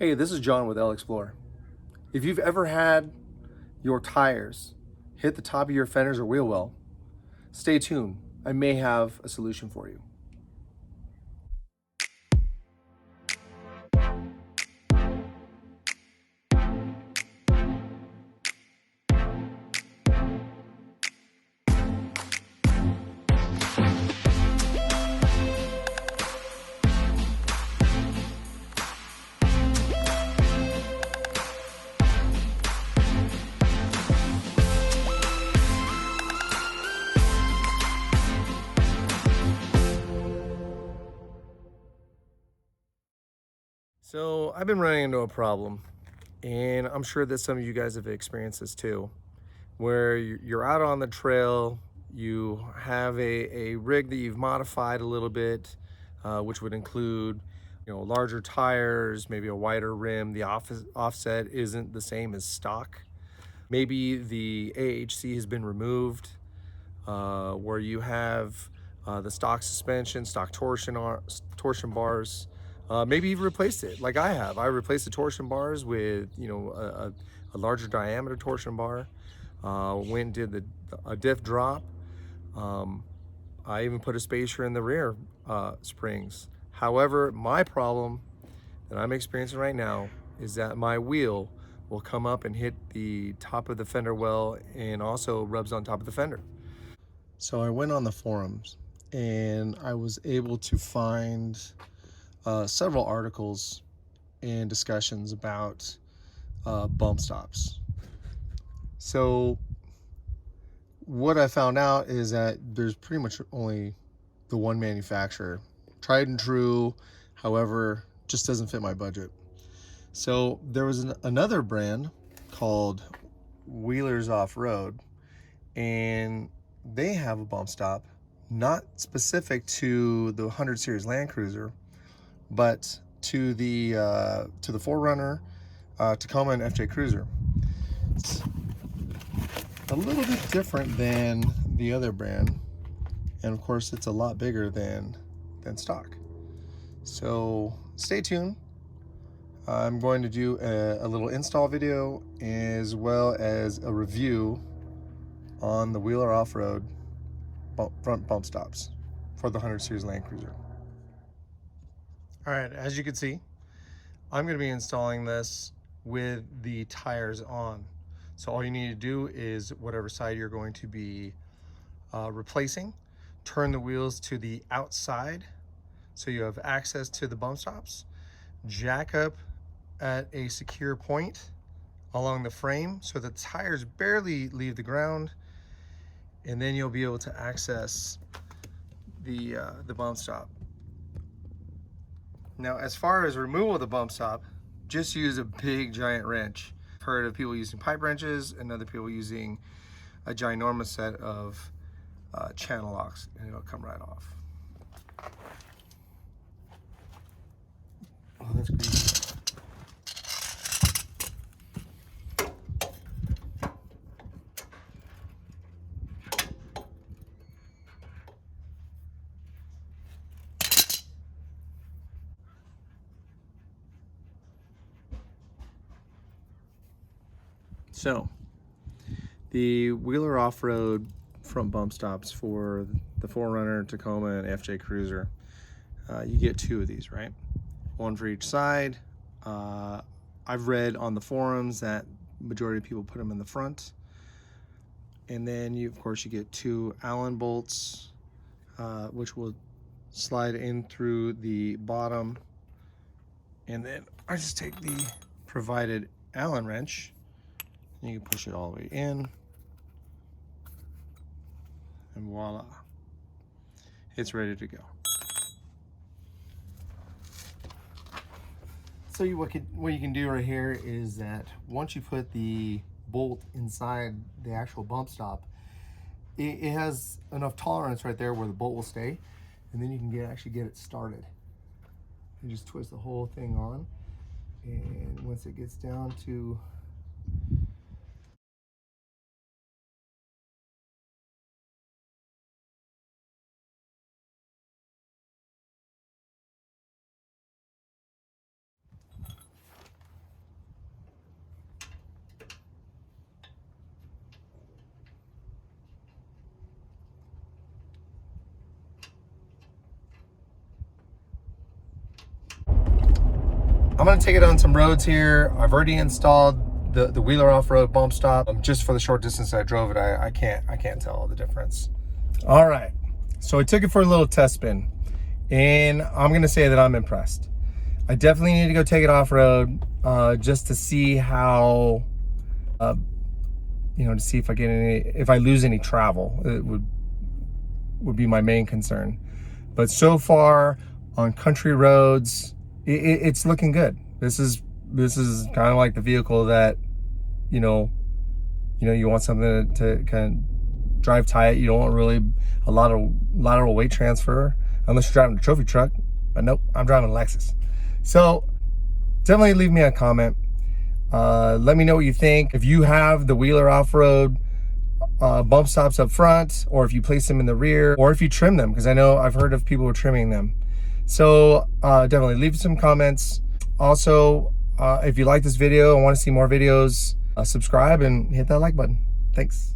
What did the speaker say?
Hey, this is John with LXPlore. If you've ever had your tires hit the top of your fenders or wheel well, stay tuned. I may have a solution for you. So I've been running into a problem, and I'm sure that some of you guys have experienced this too, where you're out on the trail, you have a rig that you've modified a little bit, which would include, larger tires, maybe a wider rim. The offset isn't the same as stock. Maybe the AHC has been removed, where you have the stock suspension, stock torsion bars. Maybe you've replaced it like I have. I replaced the torsion bars with a larger diameter torsion bar. Went and did a diff drop. I even put a spacer in the rear springs. However, my problem that I'm experiencing right now is that my wheel will come up and hit the top of the fender well and also rubs on top of the fender. So I went on the forums and I was able to find several articles and discussions about bump stops. So what I found out is that there's pretty much only the one manufacturer, tried and true, however, just doesn't fit my budget. So there was another brand called Wheelers Offroad, and they have a bump stop not specific to the 100 series Land Cruiser, but to the 4Runner, Tacoma, and FJ Cruiser. It's a little bit different than the other brand, and of course it's a lot bigger than stock. So stay tuned. I'm going to do a little install video as well as a review on the Wheeler Offroad front bump stops for the 100 series Land Cruiser. All right, as you can see, I'm going to be installing this with the tires on. So all you need to do is whatever side you're going to be replacing, turn the wheels to the outside so you have access to the bump stops, jack up at a secure point along the frame so the tires barely leave the ground, and then you'll be able to access the bump stop. Now, as far as removal of the bump stop, just use a big giant wrench. I've heard of people using pipe wrenches and other people using a ginormous set of channel locks, and it'll come right off. Oh, that's greasy. So, the Wheeler Offroad front bump stops for the 4Runner, Tacoma, and FJ Cruiser. You get two of these, right? One for each side. I've read on the forums that majority of people put them in the front. And then of course you get two Allen bolts, which will slide in through the bottom. And then I just take the provided Allen wrench, and you can push it all the way in, and voila, it's ready to go. So what you can do right here is that once you put the bolt inside the actual bump stop, it has enough tolerance right there where the bolt will stay, and then you can actually get it started. You just twist the whole thing on, and once it gets down to I'm gonna take it on some roads here. I've already installed the Wheeler Offroad bump stop. Just for the short distance I drove it, I can't tell the difference. All right, so I took it for a little test spin, and I'm gonna say that I'm impressed. I definitely need to go take it off-road just to see how, you know, to see if I get if I lose any travel. It would be my main concern. But so far on country roads, it's looking good. This is kind of like the vehicle that, you know, you want something to kind of drive tight. You don't want really a lot of lateral weight transfer unless you're driving a trophy truck. But nope, I'm driving a Lexus. So definitely leave me a comment. Let me know what you think. If you have the Wheeler Offroad bump stops up front, or if you place them in the rear, or if you trim them, because I know I've heard of people trimming them. So definitely leave some comments. Also, if you like this video and want to see more videos, subscribe and hit that like button. Thanks.